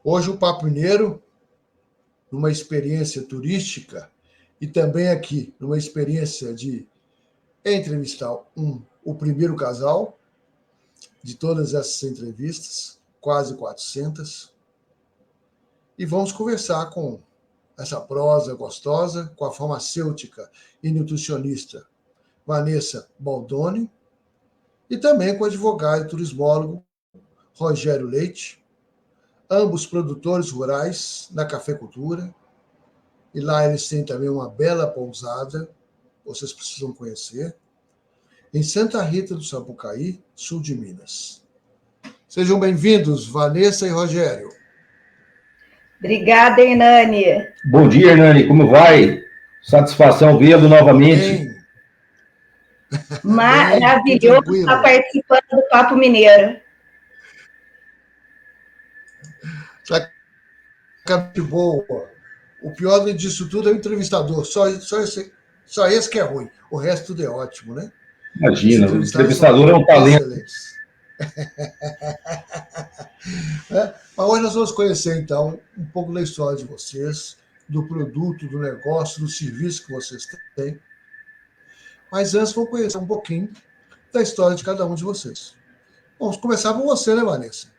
Hoje o Papo Mineiro, numa experiência turística e também aqui, numa experiência de entrevistar o primeiro casal de todas essas entrevistas, quase 400, e vamos conversar com essa prosa gostosa, com a farmacêutica e nutricionista Vanessa Baldoni, e também com o advogado e turismólogo Rogério Leite, ambos produtores rurais na cafeicultura, e lá eles têm também uma bela pousada, vocês precisam conhecer, em Santa Rita do Sapucaí, sul de Minas. Sejam bem-vindos, Vanessa e Rogério. Obrigada, Hernani. Bom dia, Hernani, como vai? Satisfação vê-lo novamente. Bem. Maravilhoso estar participando do Papo Mineiro. Que boa. O pior disso tudo é o entrevistador. Só esse que é ruim. O resto tudo é ótimo, né? Imagina, o entrevistador é um talento. Mas hoje nós vamos conhecer, então, um pouco da história de vocês, do produto, do negócio, do serviço que vocês têm. Mas antes, vamos conhecer um pouquinho da história de cada um de vocês. Vamos começar com você, né, Vanessa?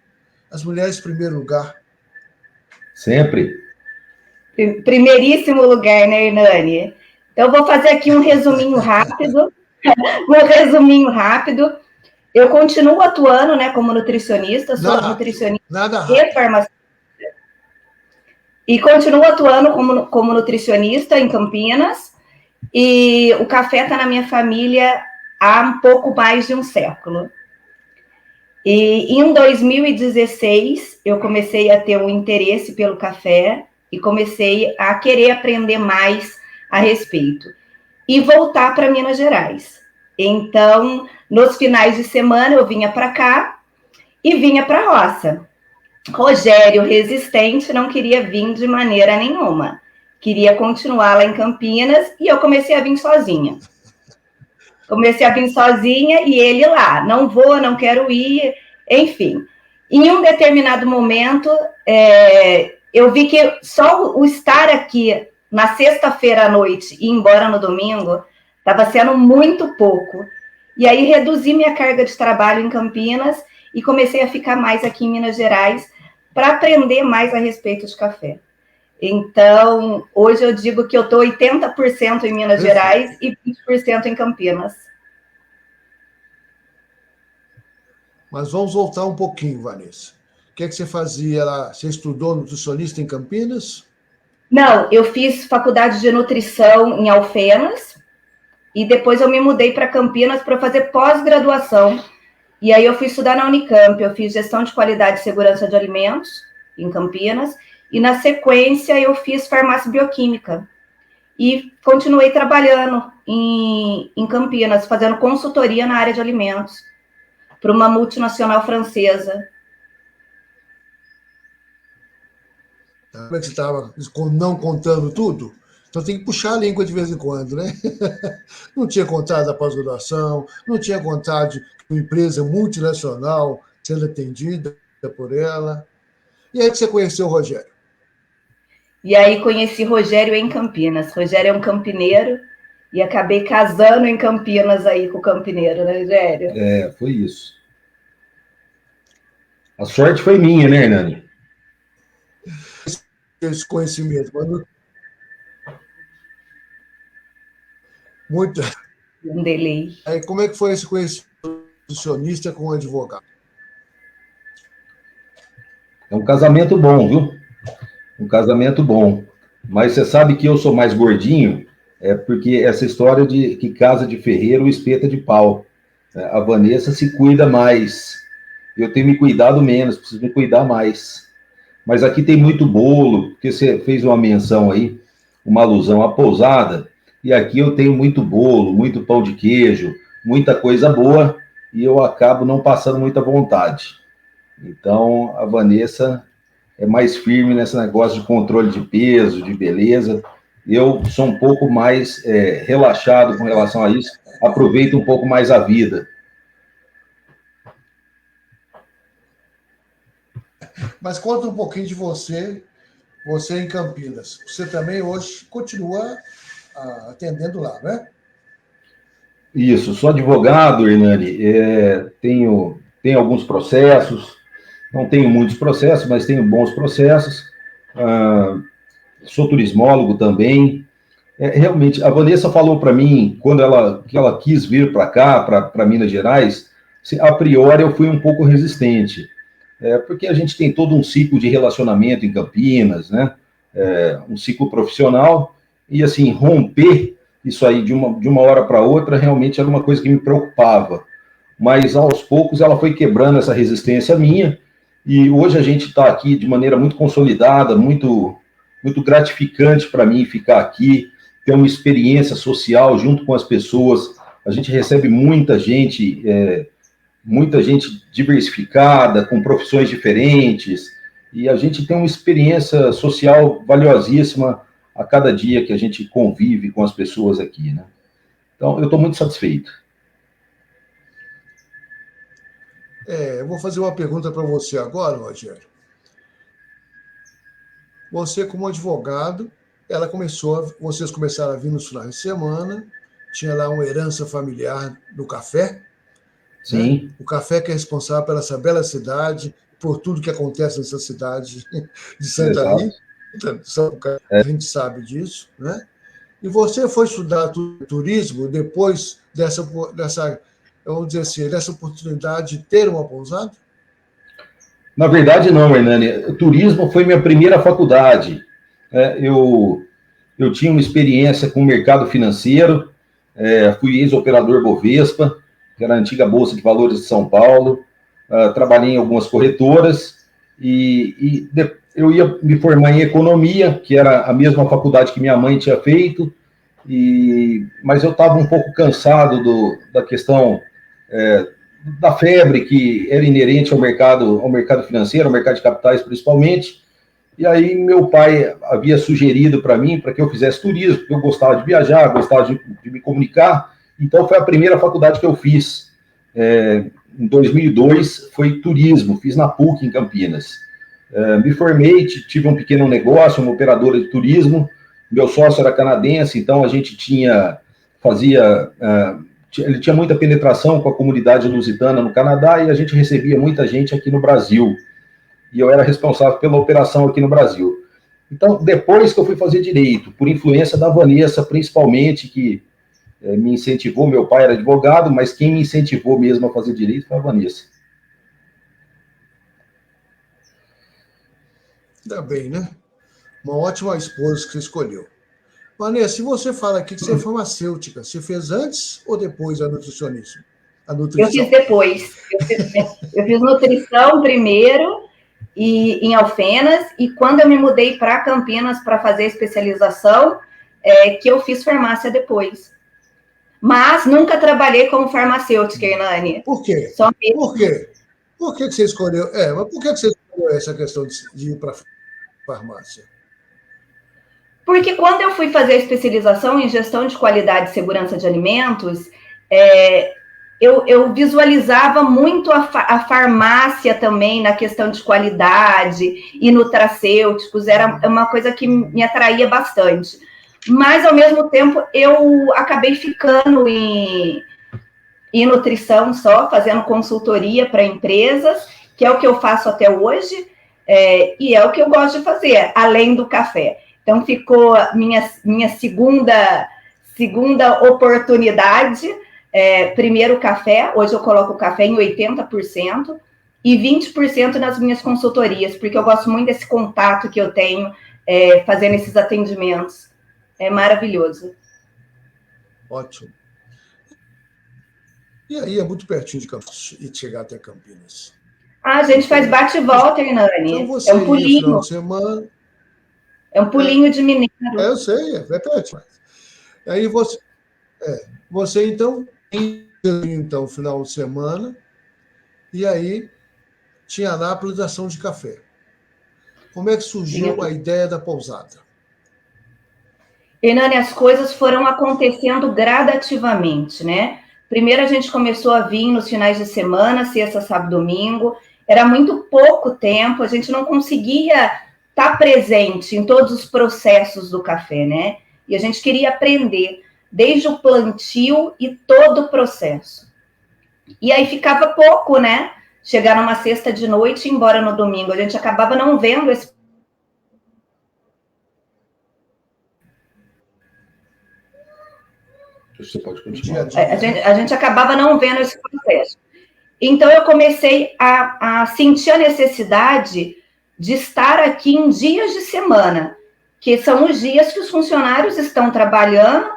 As mulheres em primeiro lugar. Sempre. Primeiríssimo lugar, né, Hernani? Então, vou fazer aqui um resuminho rápido. Eu continuo atuando, né, como nutricionista, sou nutricionista e farmacêutica. E continuo atuando como nutricionista em Campinas. E o café está na minha família há um pouco mais de um século. E em 2016, eu comecei a ter um interesse pelo café e comecei a querer aprender mais a respeito. E voltar para Minas Gerais. Então, nos finais de semana, eu vinha para cá e vinha para a roça. Rogério, resistente, não queria vir de maneira nenhuma. Queria continuar lá em Campinas e eu comecei a vir sozinha. E ele lá, não vou, não quero ir, enfim. Em um determinado momento, eu vi que só o estar aqui na sexta-feira à noite e ir embora no domingo estava sendo muito pouco. E aí reduzi minha carga de trabalho em Campinas e comecei a ficar mais aqui em Minas Gerais para aprender mais a respeito de café. Então, hoje eu digo que eu estou 80% em Minas Gerais e 20% em Campinas. Mas vamos voltar um pouquinho, Vanessa. O que é que você fazia lá? Você estudou nutricionista em Campinas? Não, eu fiz faculdade de nutrição em Alfenas e depois eu me mudei para Campinas para fazer pós-graduação. E aí eu fui estudar na Unicamp, eu fiz gestão de qualidade e segurança de alimentos em Campinas. E, na sequência, eu fiz farmácia bioquímica. E continuei trabalhando em Campinas, fazendo consultoria na área de alimentos, para uma multinacional francesa. Como é que você estava não contando tudo? Então tem que puxar a língua de vez em quando, né? Não tinha contado a pós-graduação, não tinha contado de uma empresa multinacional sendo atendida por ela. E aí que você conheceu o Rogério? E aí conheci Rogério em Campinas. Rogério é um campineiro e acabei casando em Campinas aí com o campineiro, né, Rogério? Foi isso. A sorte foi minha, né, Hernani? Esse conhecimento, mas muito. Um delay. Aí, como é que foi esse conhecimento nutricionista com o advogado? É um casamento bom, viu? Um casamento bom. Mas você sabe que eu sou mais gordinho, porque essa história de que casa de ferreiro espeta de pau. A Vanessa se cuida mais. Eu tenho me cuidado menos, preciso me cuidar mais. Mas aqui tem muito bolo, porque você fez uma menção aí, uma alusão à pousada, e aqui eu tenho muito bolo, muito pão de queijo, muita coisa boa, e eu acabo não passando muita vontade. Então, a Vanessa é mais firme nesse negócio de controle de peso, de beleza. Eu sou um pouco mais relaxado com relação a isso, aproveito um pouco mais a vida. Mas conta um pouquinho de você em Campinas. Você também hoje continua atendendo lá, né? Isso, sou advogado, Hernani. Tenho alguns processos, não tenho muitos processos, mas tenho bons processos. Sou turismólogo também. Realmente, a Vanessa falou para mim, que ela quis vir para cá, para Minas Gerais, a priori eu fui um pouco resistente, porque a gente tem todo um ciclo de relacionamento em Campinas, né? Um ciclo profissional, e assim, romper isso aí de uma hora para outra realmente era uma coisa que me preocupava. Mas aos poucos ela foi quebrando essa resistência minha, e hoje a gente está aqui de maneira muito consolidada, muito, muito gratificante para mim ficar aqui, ter uma experiência social junto com as pessoas. A gente recebe muita gente diversificada, com profissões diferentes, e a gente tem uma experiência social valiosíssima a cada dia que a gente convive com as pessoas aqui, né? Então, eu estou muito satisfeito. Eu vou fazer uma pergunta para você agora, Rogério. Você, como advogado, vocês começaram a vir nos finais de semana, tinha lá uma herança familiar no café. Sim. Né? O café que é responsável pela essa bela cidade, por tudo que acontece nessa cidade de Santa Rita. A gente sabe disso, né? E você foi estudar turismo depois dessa, vamos dizer assim, dessa oportunidade de ter uma pousada? Na verdade, não, Hernani. O turismo foi minha primeira faculdade. Eu tinha uma experiência com o mercado financeiro, fui ex-operador Bovespa, que era a antiga Bolsa de Valores de São Paulo, trabalhei em algumas corretoras, e eu ia me formar em economia, que era a mesma faculdade que minha mãe tinha feito, mas eu estava um pouco cansado da questão da febre que era inerente ao mercado financeiro, ao mercado de capitais principalmente, e aí meu pai havia sugerido para mim para que eu fizesse turismo, porque eu gostava de viajar, gostava de me comunicar, então foi a primeira faculdade que eu fiz. Em 2002 foi turismo, fiz na PUC em Campinas. Me formei, tive um pequeno negócio, uma operadora de turismo, meu sócio era canadense, então a gente ele tinha muita penetração com a comunidade lusitana no Canadá e a gente recebia muita gente aqui no Brasil. E eu era responsável pela operação aqui no Brasil. Então, depois que eu fui fazer direito, por influência da Vanessa, principalmente, que me incentivou, meu pai era advogado, mas quem me incentivou mesmo a fazer direito foi a Vanessa. Ainda bem, né? Uma ótima esposa que você escolheu. Vanessa, se você fala aqui que você é farmacêutica, você fez antes ou depois a nutricionismo? Eu fiz depois. Eu fiz nutrição primeiro em Alfenas, e quando eu me mudei para Campinas para fazer especialização, que eu fiz farmácia depois. Mas nunca trabalhei como farmacêutica, Hernani. Por quê? Por quê? Por que você escolheu? Mas por que você escolheu essa questão de ir para farmácia? Porque quando eu fui fazer a especialização em gestão de qualidade e segurança de alimentos, eu visualizava muito a farmácia também na questão de qualidade e nutracêuticos, era uma coisa que me atraía bastante. Mas, ao mesmo tempo, eu acabei ficando em nutrição só, fazendo consultoria para empresas, que é o que eu faço até hoje, e é o que eu gosto de fazer, além do café. Então, ficou minha segunda oportunidade. Primeiro o café, hoje eu coloco o café em 80%, e 20% nas minhas consultorias, porque eu gosto muito desse contato que eu tenho fazendo esses atendimentos. É maravilhoso. Ótimo. E aí é muito pertinho de Campinas, e de chegar até Campinas. A gente faz bate e volta, Hernani. Então você um pulinho. Final de semana. É um pulinho de mineiro. Eu sei, é pertinho. Aí você então final de semana, e aí tinha lá a plantação de café. Como é que surgiu a ideia da pousada? Hernani, as coisas foram acontecendo gradativamente, né? Primeiro a gente começou a vir nos finais de semana, sexta, sábado, domingo. era muito pouco tempo, a gente não conseguia estar presente em todos os processos do café, né? E a gente queria aprender desde o plantio e todo o processo. E aí ficava pouco, né? Chegar numa sexta de noite e ir embora no domingo. A gente acabava não vendo esse... Você pode continuar. A gente acabava não vendo esse processo. Então, eu comecei a sentir a necessidade de estar aqui em dias de semana, que são os dias que os funcionários estão trabalhando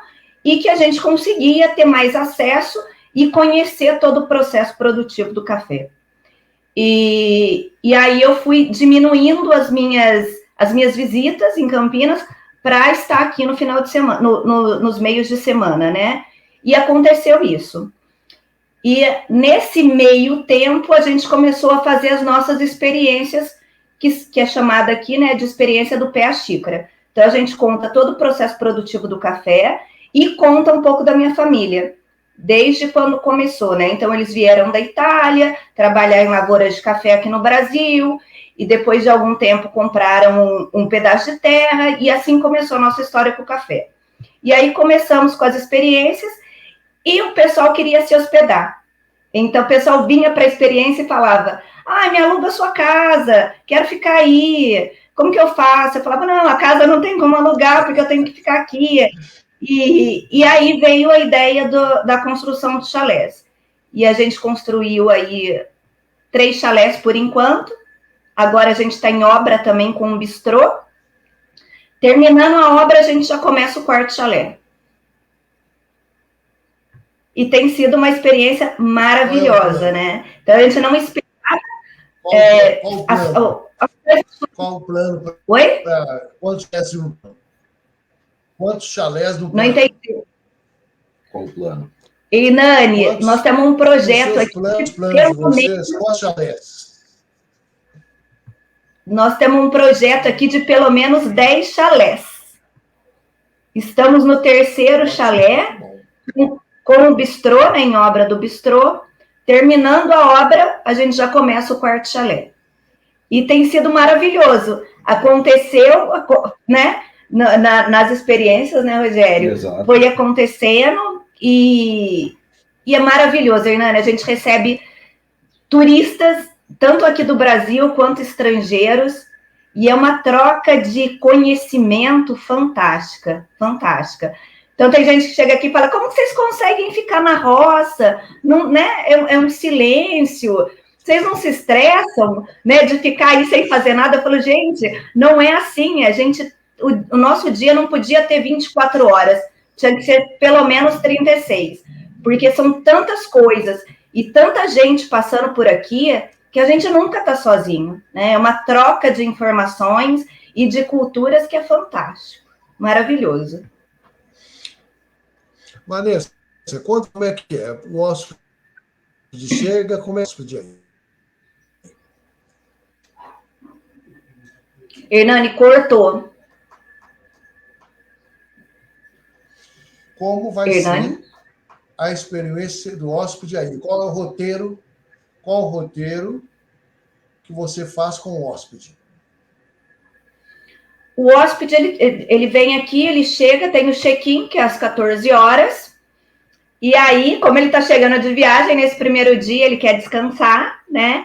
e que a gente conseguia ter mais acesso e conhecer todo o processo produtivo do café. E aí eu fui diminuindo as minhas visitas em Campinas para estar aqui no final de semana, nos meios de semana, né? E aconteceu isso. E nesse meio tempo, a gente começou a fazer as nossas experiências, que é chamada aqui, né, de experiência do pé à xícara. Então, a gente conta todo o processo produtivo do café e conta um pouco da minha família, desde quando começou, né? Então, eles vieram da Itália, trabalhar em lavouras de café aqui no Brasil, e depois de algum tempo compraram um pedaço de terra, e assim começou a nossa história com o café. E aí começamos com as experiências, e o pessoal queria se hospedar. Então, o pessoal vinha para a experiência e falava, me aluga a sua casa, quero ficar aí, como que eu faço? Eu falava, não, a casa não tem como alugar, porque eu tenho que ficar aqui. E aí veio a ideia da construção de chalés. E a gente construiu aí 3 chalés por enquanto. Agora a gente está em obra também com um bistrô. Terminando a obra, a gente já começa o 4º chalé. E tem sido uma experiência maravilhosa, né? Então, a gente não esperava... Qual o plano? Oi? Quantos chalés no plano? Não entendi. Qual o plano? E, Nani, nós temos um projeto aqui... Planos de vocês, quantos chalés? Nós temos um projeto aqui de pelo menos 10 chalés. Estamos no 3º chalé, com o bistrô, né, em obra do bistrô. Terminando a obra, a gente já começa o 4º chalé. E tem sido maravilhoso. Aconteceu, né, nas experiências, né, Rogério? Exato. Foi acontecendo e é maravilhoso, Hernani. A gente recebe turistas, tanto aqui do Brasil quanto estrangeiros, e é uma troca de conhecimento fantástica, fantástica. Então, tem gente que chega aqui e fala, como que vocês conseguem ficar na roça? Não, né? É um silêncio. Vocês não se estressam, né, de ficar aí sem fazer nada? Eu falo, gente, não é assim. O nosso dia não podia ter 24 horas. Tinha que ser pelo menos 36. Porque são tantas coisas e tanta gente passando por aqui que a gente nunca está sozinho, né? É uma troca de informações e de culturas que é fantástico. Maravilhoso. Vanessa, conta como é que é. O hóspede chega, como é que é o hóspede aí? Hernani, cortou. Como vai ser a experiência do hóspede aí? Qual é o roteiro que você faz com o hóspede? O hóspede, ele vem aqui, ele chega, tem o check-in, que é às 14 horas, e aí, como ele está chegando de viagem, nesse primeiro dia, ele quer descansar, né?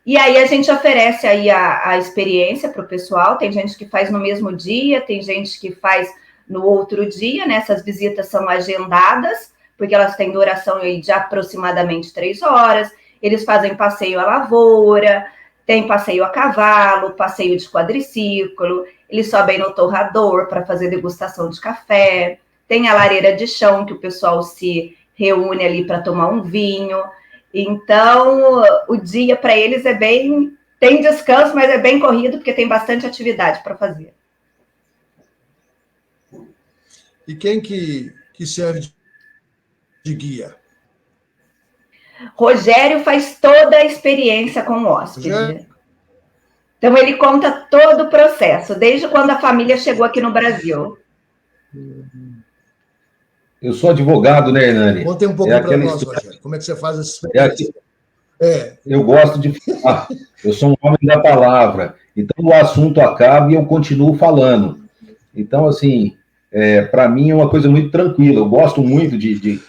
E aí a gente oferece aí a experiência para o pessoal. Tem gente que faz no mesmo dia, tem gente que faz no outro dia, né? Essas visitas são agendadas, porque elas têm duração aí de aproximadamente 3 horas. Eles fazem passeio à lavoura, tem passeio a cavalo, passeio de quadriciclo, eles sobem no torrador para fazer degustação de café, tem a lareira de chão, que o pessoal se reúne ali para tomar um vinho. Então, o dia para eles é bem... Tem descanso, mas é bem corrido, porque tem bastante atividade para fazer. E quem que serve de guia? Rogério faz toda a experiência com o hóspede. Rogério? Então, ele conta todo o processo, desde quando a família chegou aqui no Brasil. Eu sou advogado, né, Hernani? Conta um pouco para nós, Rogério. Como é que você faz essa experiência? Eu gosto de falar, eu sou um homem da palavra, então o assunto acaba e eu continuo falando. Então, assim, para mim é uma coisa muito tranquila, eu gosto muito de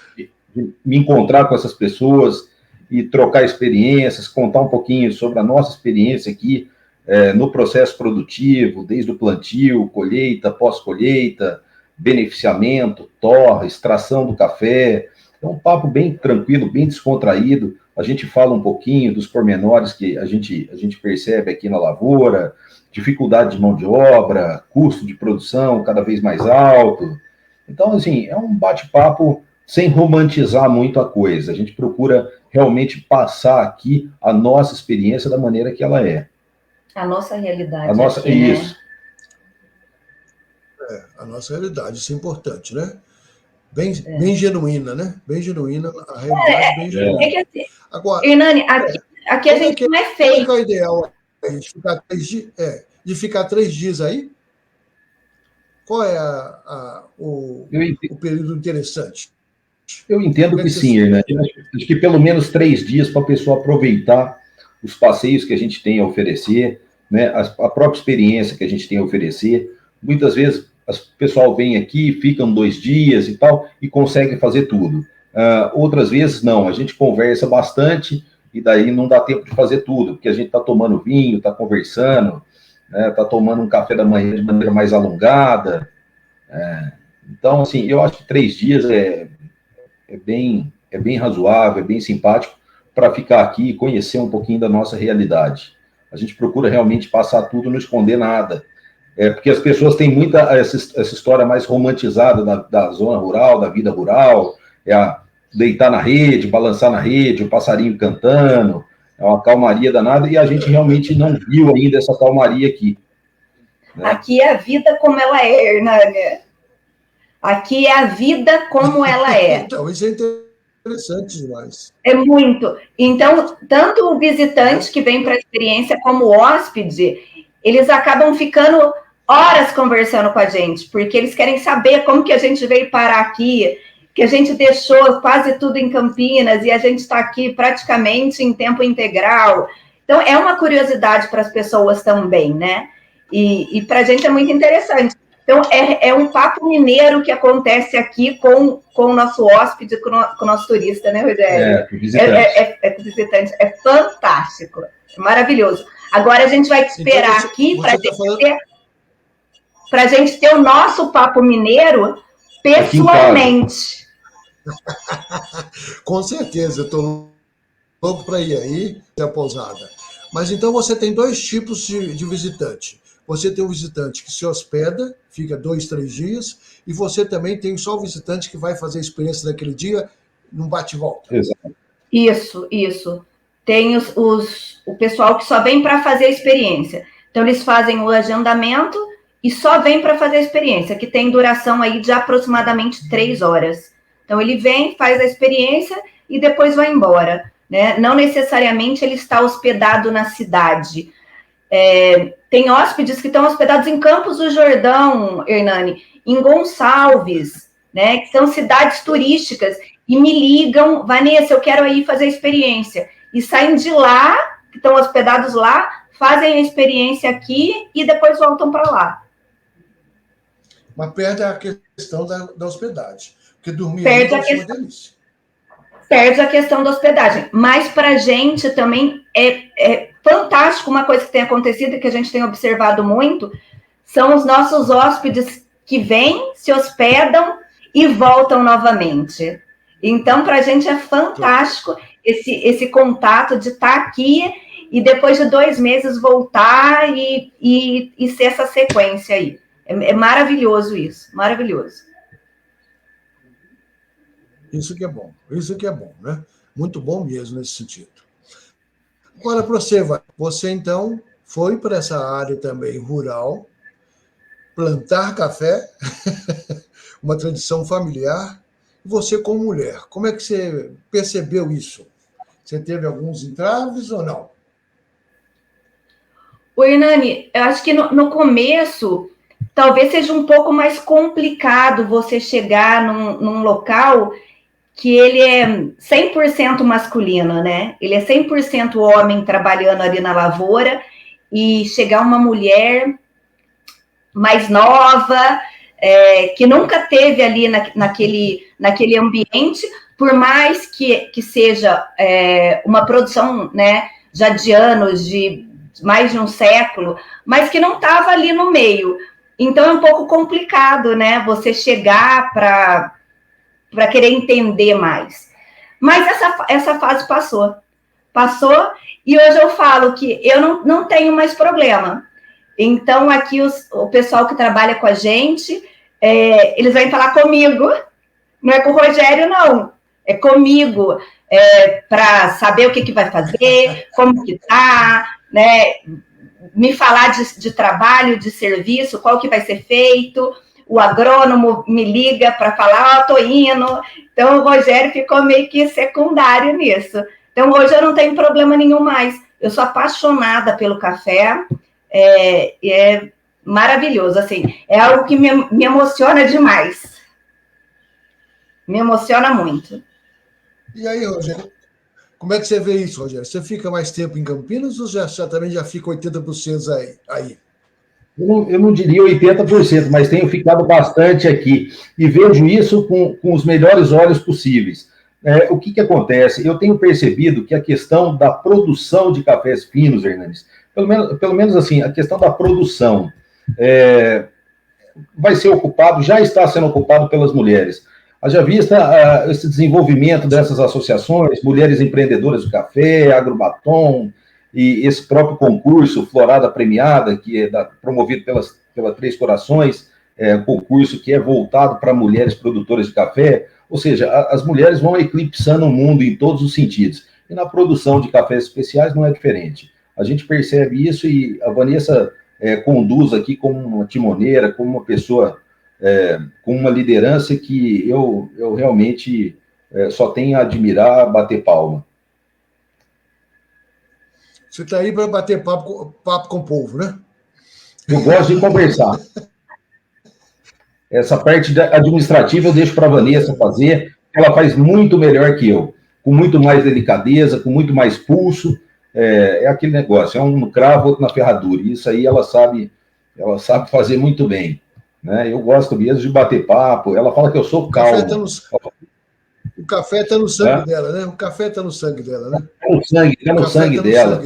me encontrar com essas pessoas e trocar experiências, contar um pouquinho sobre a nossa experiência aqui no processo produtivo, desde o plantio, colheita, pós-colheita, beneficiamento, torra, extração do café. É um papo bem tranquilo, bem descontraído. A gente fala um pouquinho dos pormenores que a gente percebe aqui na lavoura, dificuldade de mão de obra, custo de produção cada vez mais alto. Então, assim, é um bate-papo sem romantizar muito a coisa. A gente procura realmente passar aqui a nossa experiência da maneira que ela é. A nossa realidade. A nossa, aqui, isso. Né? A nossa realidade, isso é importante, né? Bem genuína, né? Bem genuína, a realidade bem genuína. Assim, agora, Hernani, aqui a gente não é feio. Qual é o ideal de ficar 3 dias aí? Qual é o período interessante? Eu entendo que sim, Hernani. Acho que pelo menos 3 dias para a pessoa aproveitar os passeios que a gente tem a oferecer, né? A própria experiência que a gente tem a oferecer. Muitas vezes o pessoal vem aqui, ficam 2 dias e tal, e consegue fazer tudo. Outras vezes, não, a gente conversa bastante e daí não dá tempo de fazer tudo, porque a gente está tomando vinho, está conversando, está tomando um café da manhã de maneira mais alongada. Então, assim, eu acho que 3 dias é bem razoável, é bem simpático para ficar aqui e conhecer um pouquinho da nossa realidade. A gente procura realmente passar tudo, não esconder nada. Porque as pessoas têm muita essa história mais romantizada da zona rural, da vida rural, deitar na rede, balançar na rede, o passarinho cantando, é uma calmaria danada, e a gente realmente não viu ainda essa calmaria aqui. Né? Aqui é a vida como ela é, Hernani. Aqui é a vida como ela é. Então, isso é interessante demais. É muito. Então, tanto o visitante que vem para a experiência como o hóspede, eles acabam ficando horas conversando com a gente, porque eles querem saber como que a gente veio parar aqui, que a gente deixou quase tudo em Campinas e a gente está aqui praticamente em tempo integral. Então, é uma curiosidade para as pessoas também, né? E para a gente é muito interessante. Então, é um papo mineiro que acontece aqui com o nosso hóspede, com o nosso turista, né, Rogério? Com o visitante. É fantástico, é maravilhoso. Agora a gente vai esperar então, aqui para a gente ter o nosso papo mineiro pessoalmente. Com certeza, eu estou louco para ir aí, a pousada. Mas então você tem 2 tipos de visitante. Você tem um visitante que se hospeda, fica 2, 3 dias, e você também tem só o visitante que vai fazer a experiência daquele dia num bate-volta. Exato. Isso. Tem o pessoal que só vem para fazer a experiência. Então, eles fazem o agendamento e só vem para fazer a experiência, que tem duração aí de aproximadamente 3 horas. Então, ele vem, faz a experiência e depois vai embora. Né? Não necessariamente ele está hospedado na cidade. Tem hóspedes que estão hospedados em Campos do Jordão, Hernani, em Gonçalves, né, que são cidades turísticas, e me ligam, Vanessa, eu quero ir fazer a experiência. E saem de lá, que estão hospedados lá, fazem a experiência aqui e depois voltam para lá. Mas perde a questão da hospedagem, porque dormir perde é uma delícia. Perde a questão da hospedagem, mas para a gente também é fantástico. Uma coisa que tem acontecido e que a gente tem observado muito são os nossos hóspedes que vêm, se hospedam e voltam novamente. Então, para a gente é fantástico esse contato de estar aqui e depois de 2 meses voltar e ser essa sequência aí. É maravilhoso isso, maravilhoso. Isso que é bom, né? Muito bom mesmo nesse sentido. Agora, para você então foi para essa área também rural, plantar café, uma tradição familiar, e você como mulher, como é que você percebeu isso? Você teve alguns entraves ou não? O Hernani, eu acho que no começo talvez seja um pouco mais complicado você chegar num local que ele é 100% masculino, né? Ele é 100% homem trabalhando ali na lavoura, e chegar uma mulher mais nova, que nunca teve ali naquele ambiente, por mais que seja uma produção, né, já de anos, de mais de um século, mas que não estava ali no meio. Então é um pouco complicado, né, você chegar para querer entender mais. Mas essa fase passou, e hoje eu falo que eu não tenho mais problema. Então, aqui o pessoal que trabalha com a gente, eles vêm falar comigo, não é com o Rogério, não, é comigo, para saber o que vai fazer, como que tá, né? Me falar de trabalho, de serviço, qual que vai ser feito. O agrônomo me liga para falar, tô indo. Então, o Rogério ficou meio que secundário nisso. Então, hoje eu não tenho problema nenhum mais. Eu sou apaixonada pelo café, é maravilhoso, assim, é algo que me emociona demais. Me emociona muito. E aí, Rogério, como é que você vê isso, Rogério? Você fica mais tempo em Campinas ou também já fica 80% aí? Eu não diria 80%, mas tenho ficado bastante aqui. E vejo isso com os melhores olhos possíveis. O que acontece? Eu tenho percebido que a questão da produção de cafés finos, Hernanes, pelo menos assim, a questão da produção vai ser ocupado, já está sendo ocupado pelas mulheres. Haja vista esse desenvolvimento dessas associações, mulheres empreendedoras do café, Agrobatom, e esse próprio concurso Florada Premiada, que é promovido pela Três Corações, um concurso que é voltado para mulheres produtoras de café, ou seja, as mulheres vão eclipsando o mundo em todos os sentidos. E na produção de cafés especiais não é diferente. A gente percebe isso e a Vanessa conduz aqui como uma timoneira, como uma pessoa com uma liderança que eu realmente só tenho a admirar, bater palma. Você está aí para bater papo com o povo, né? Eu gosto de conversar. Essa parte administrativa eu deixo para a Vanessa fazer. Ela faz muito melhor que eu, com muito mais delicadeza, com muito mais pulso. É aquele negócio, é um no cravo, outro na ferradura. Isso aí ela sabe fazer muito bem. Né? Eu gosto mesmo de bater papo. Ela fala que eu sou calmo. O café está no sangue dela, né? O café está no sangue dela, né? Está no sangue dela.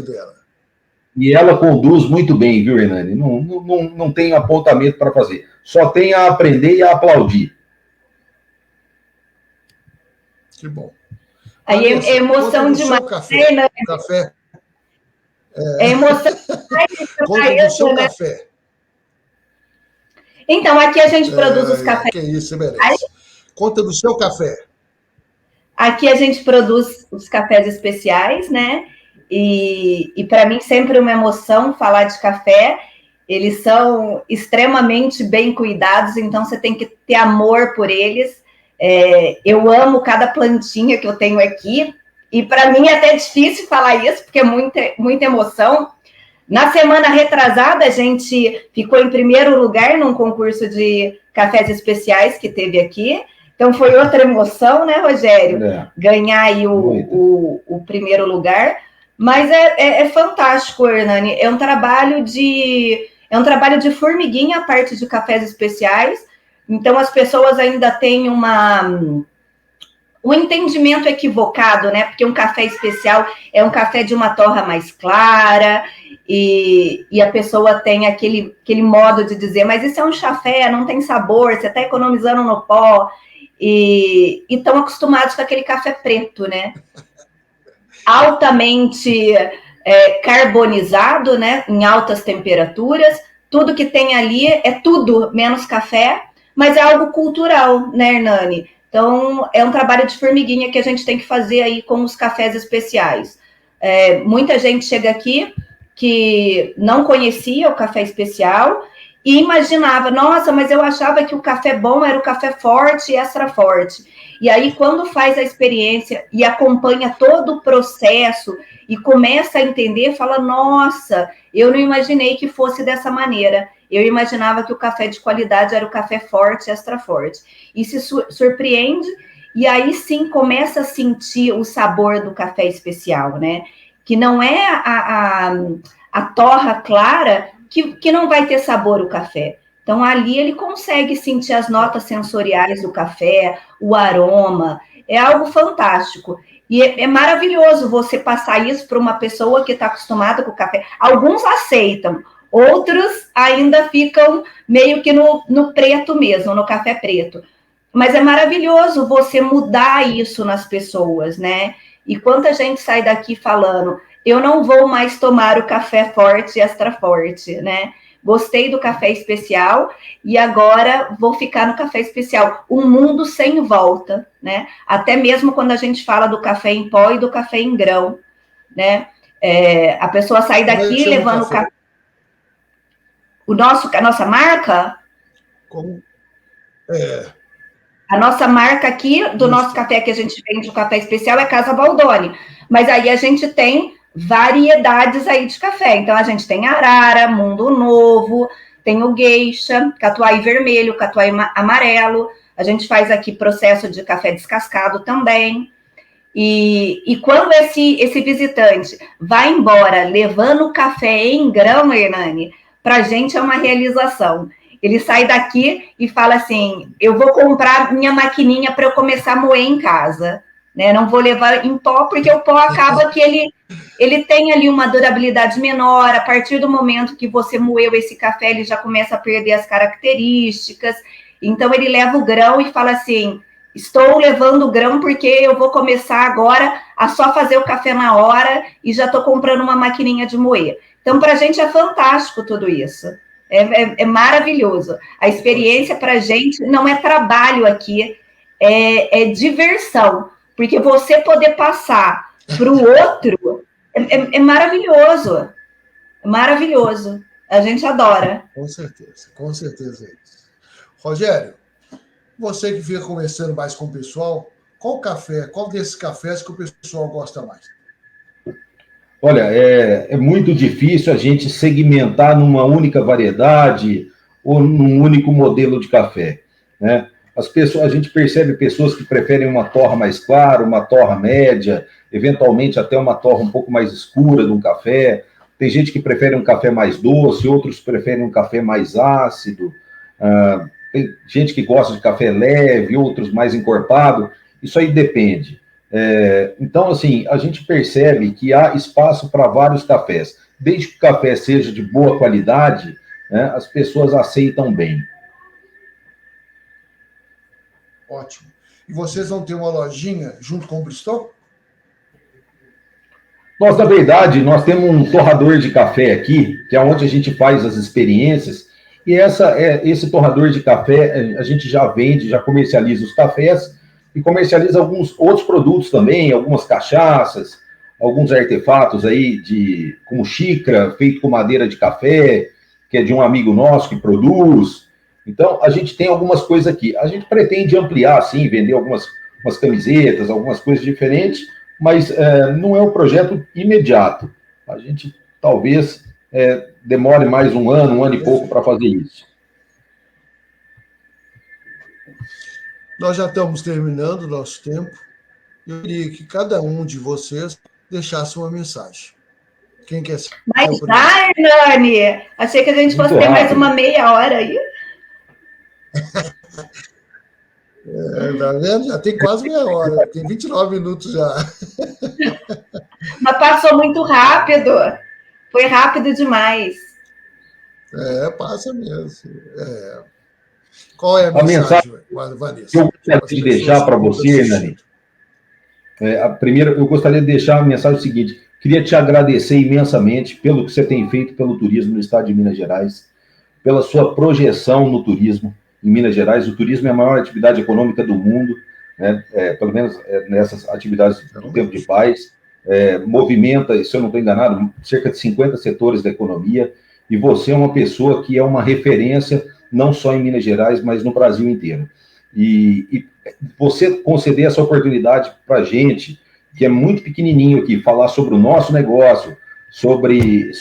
E ela conduz muito bem, viu, Hernani? Não tem apontamento para fazer. Só tem a aprender e a aplaudir. Que bom. Aí é emoção demais. Café. É emoção. Conta do seu café. Então, aqui a gente produz os cafés. Que isso, você merece. Conta do seu café. Aqui a gente produz os cafés especiais, né? E para mim sempre uma emoção falar de café. Eles são extremamente bem cuidados, então você tem que ter amor por eles. Eu amo cada plantinha que eu tenho aqui, e para mim é até difícil falar isso, porque é muita emoção. Na semana retrasada, a gente ficou em primeiro lugar num concurso de cafés especiais que teve aqui. Então, foi outra emoção, né, Rogério? Ganhar aí o primeiro lugar. Mas é fantástico, Hernani. É um trabalho de formiguinha a parte de cafés especiais. Então, as pessoas ainda têm um entendimento equivocado, né? Porque um café especial é um café de uma torra mais clara, e a pessoa tem aquele modo de dizer, mas isso é um chafé, não tem sabor, você está economizando no pó. E estão acostumados com aquele café preto, né? Altamente carbonizado, né? Em altas temperaturas. Tudo que tem ali é tudo menos café, mas é algo cultural, né, Hernani? Então, é um trabalho de formiguinha que a gente tem que fazer aí com os cafés especiais. Muita gente chega aqui que não conhecia o café especial e imaginava, nossa, mas eu achava que o café bom era o café forte e extra forte. E aí, quando faz a experiência e acompanha todo o processo e começa a entender, fala, nossa, eu não imaginei que fosse dessa maneira. Eu imaginava que o café de qualidade era o café forte, extra forte. E se surpreende, e aí sim começa a sentir o sabor do café especial, né? Que não é a torra clara que não vai ter sabor o café. Então, ali ele consegue sentir as notas sensoriais do café, o aroma, é algo fantástico. E é maravilhoso você passar isso para uma pessoa que está acostumada com o café. Alguns aceitam, outros ainda ficam meio que no preto mesmo, no café preto. Mas é maravilhoso você mudar isso nas pessoas, né? E quanta gente sai daqui falando, eu não vou mais tomar o café forte, extra forte, né? Gostei do café especial e agora vou ficar no café especial. Um mundo sem volta, né? Até mesmo quando a gente fala do café em pó e do café em grão, né? A pessoa sai daqui levando o café. A nossa marca? Como? A nossa marca aqui, do nosso café que a gente vende, o café especial, é Casa Baldoni. Mas aí a gente tem variedades aí de café. Então, a gente tem Arara, Mundo Novo, tem o Geisha, Catuai Vermelho, Catuai Amarelo. A gente faz aqui processo de café descascado também. E quando esse visitante vai embora levando o café em grão, Hernani, para a gente é uma realização. Ele sai daqui e fala assim, eu vou comprar minha maquininha para eu começar a moer em casa, né? Não vou levar em pó, porque o pó acaba que ele tem ali uma durabilidade menor. A partir do momento que você moeu esse café, ele já começa a perder as características. Então, ele leva o grão e fala assim, estou levando o grão porque eu vou começar agora a só fazer o café na hora e já estou comprando uma maquininha de moer. Então, para a gente é fantástico tudo isso. É maravilhoso. A experiência para a gente não é trabalho aqui, é diversão. Porque você poder passar para o outro é maravilhoso. É maravilhoso. A gente adora. Com certeza é isso. Rogério, você que fica conversando mais com o pessoal, qual desses cafés que o pessoal gosta mais? Olha, é muito difícil a gente segmentar numa única variedade ou num único modelo de café, né? A gente percebe pessoas que preferem uma torra mais clara, uma torra média, eventualmente até uma torra um pouco mais escura de um café. Tem gente que prefere um café mais doce, outros preferem um café mais ácido. Tem gente que gosta de café leve, outros mais encorpado. Isso aí depende. Então, assim, a gente percebe que há espaço para vários cafés. Desde que o café seja de boa qualidade, né, as pessoas aceitam bem. Ótimo. E vocês vão ter uma lojinha junto com o Bristol? Na verdade, nós temos um torrador de café aqui, que é onde a gente faz as experiências, e esse torrador de café, a gente já vende, já comercializa os cafés, e comercializa alguns outros produtos também, algumas cachaças, alguns artefatos aí, como xícara, feito com madeira de café, que é de um amigo nosso que produz. Então, a gente tem algumas coisas aqui. A gente pretende ampliar, sim, vender umas camisetas, algumas coisas diferentes, mas não é um projeto imediato. A gente talvez demore mais um ano e pouco para fazer isso. Nós já estamos terminando o nosso tempo. Eu queria que cada um de vocês deixasse uma mensagem. Quem quer ser? Mas já, Hernani! Achei que a gente fosse ter mais uma meia hora aí. Tá vendo? Já tem quase meia hora. Tem 29 minutos já. Mas passou muito rápido. Foi rápido demais. Passa mesmo. Qual é a mensagem, Vanessa? Que eu gostaria de deixar para você, Hernani. Primeiro, eu gostaria de deixar a mensagem seguinte. Queria te agradecer imensamente pelo que você tem feito pelo turismo no estado de Minas Gerais, pela sua projeção no turismo em Minas Gerais. O turismo é a maior atividade econômica do mundo, né? Pelo menos nessas atividades do tempo de paz. Movimenta, se eu não estou enganado, cerca de 50 setores da economia, e você é uma pessoa que é uma referência não só em Minas Gerais, mas no Brasil inteiro. E você conceder essa oportunidade para a gente, que é muito pequenininho aqui, falar sobre o nosso negócio, sobre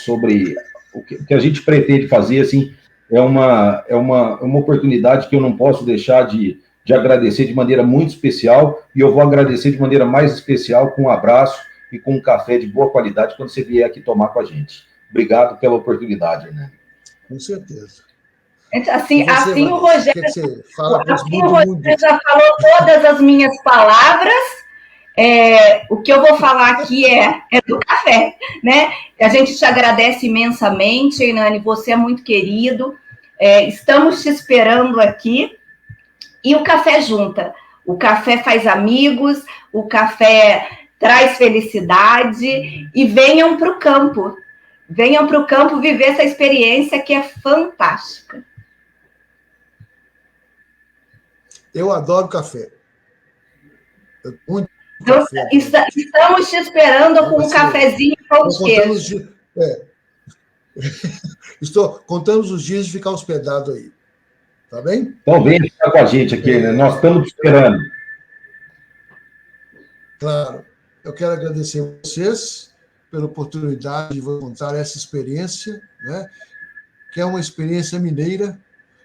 o que a gente pretende fazer, assim, é uma oportunidade que eu não posso deixar de de agradecer de maneira muito especial, e eu vou agradecer de maneira mais especial com um abraço e com um café de boa qualidade quando você vier aqui tomar com a gente. Obrigado pela oportunidade, Hernani. Com certeza. Assim o Rogério, o Rogério já falou todas as minhas palavras. O que eu vou falar aqui é do café, né? A gente te agradece imensamente, Hernani, você é muito querido. Estamos te esperando aqui. E o café junta. O café faz amigos, o café traz felicidade. E venham para o campo. Venham para o campo viver essa experiência que é fantástica. Eu adoro café. Então, estamos te esperando com um cafezinho e pão de queijo. Estou contando os dias de ficar hospedado aí. Tá bem? Então, vem ficar com a gente aqui, né? Nós estamos esperando. Claro. Eu quero agradecer a vocês pela oportunidade de contar essa experiência, né? Que é uma experiência mineira,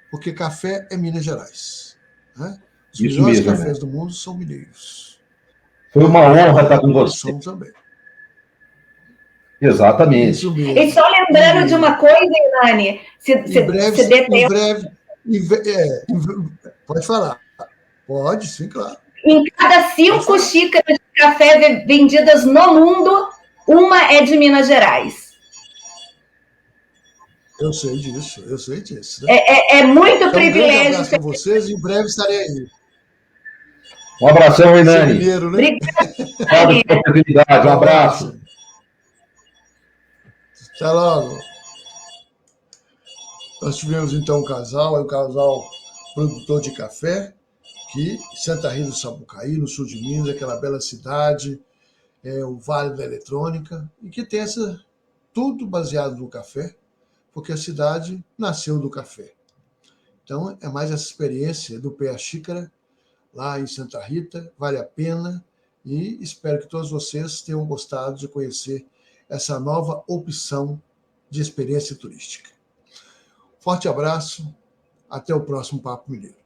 porque café é Minas Gerais. Né? Os melhores cafés do mundo são mineiros. Foi uma honra estar com você. Também. Exatamente. Isso mesmo. E só lembrando de uma coisa, Hernani, pode falar. Pode, sim, claro. Em cada 5 xícaras de café vendidas no mundo, uma é de Minas Gerais. Eu sei disso. Né? É muito privilégio. Um abraço para vocês, em breve estarei aí. Um abração, Hernani. Mineiro, né? Obrigado. Um abraço. Até logo. Nós tivemos, então, um casal produtor de café, que Santa Rita do Sapucaí, no sul de Minas, aquela bela cidade, o Vale da Eletrônica, e que tem tudo baseado no café, porque a cidade nasceu do café. Então, é mais essa experiência do Pé à Xícara, lá em Santa Rita, vale a pena, e espero que todos vocês tenham gostado de conhecer essa nova opção de experiência turística. Forte abraço, até o próximo Papo Mineiro.